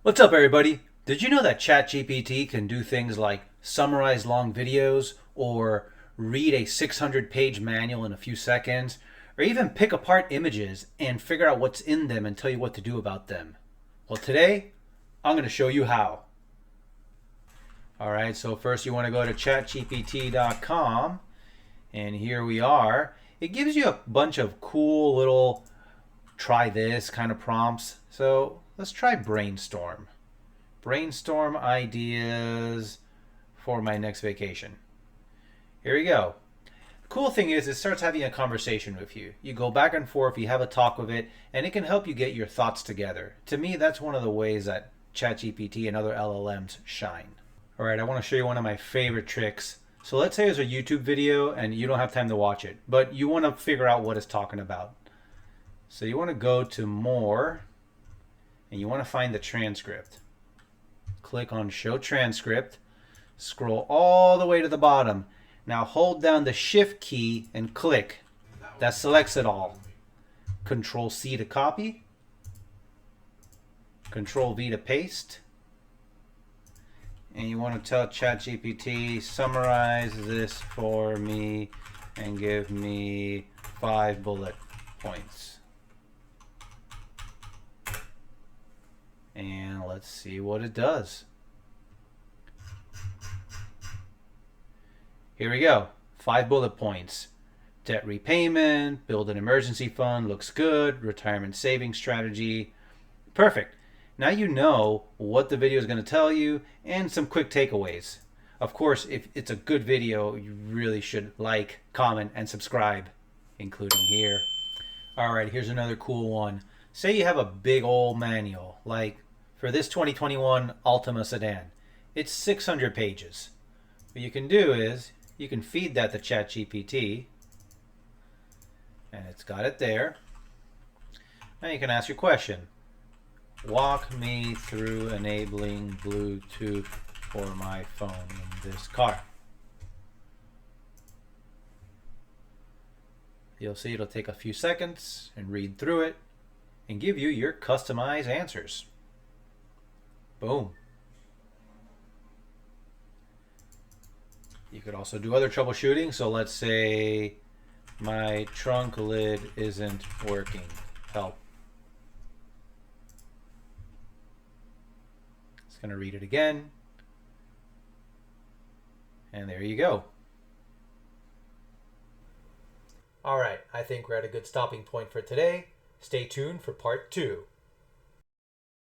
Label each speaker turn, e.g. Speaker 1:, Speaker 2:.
Speaker 1: What's up, everybody? Did you know that ChatGPT can do things like summarize long videos or read a 600-page manual in a few seconds, or even pick apart images and figure out what's in them and tell you what to do about them? Well, today, I'm going to show you how. All right, so first you want to go to chatgpt.com, and here we are. It gives you a bunch of cool little try this kind of prompts. So let's try brainstorm. Brainstorm ideas for my next vacation. Here we go. The cool thing is it starts having a conversation with you. You go back and forth, you have a talk with it, and it can help you get your thoughts together. To me, that's one of the ways that ChatGPT and other LLMs shine. All right, I want to show you one of my favorite tricks. So let's say there's a YouTube video and you don't have time to watch it, but you want to figure out what it's talking about. So you want to go to More, and you want to find the transcript. Click on Show Transcript. Scroll all the way to the bottom. Now hold down the Shift key and click. That selects it all. Control C to copy. Control V to paste. And you want to tell ChatGPT, summarize this for me and give me 5 bullet points. And let's see what it does. Here we go. 5 bullet points. Debt repayment, build an emergency fund, looks good, retirement saving strategy. Perfect. Now you know what the video is going to tell you and some quick takeaways. Of course, if it's a good video, you really should like, comment, and subscribe, including here. All right, here's another cool one. Say you have a big old manual, like for this 2021 Altima sedan. It's 600 pages. What you can do is you can feed that to ChatGPT, and it's got it there. Now you can ask your question. Walk me through enabling Bluetooth for my phone in this car. You'll see it'll take a few seconds and read through it and give you your customized answers. Boom. You could also do other troubleshooting. So let's say my trunk lid isn't working. Help. It's going to read it again. And there you go. All right, I think we're at a good stopping point for today. Stay tuned for part 2.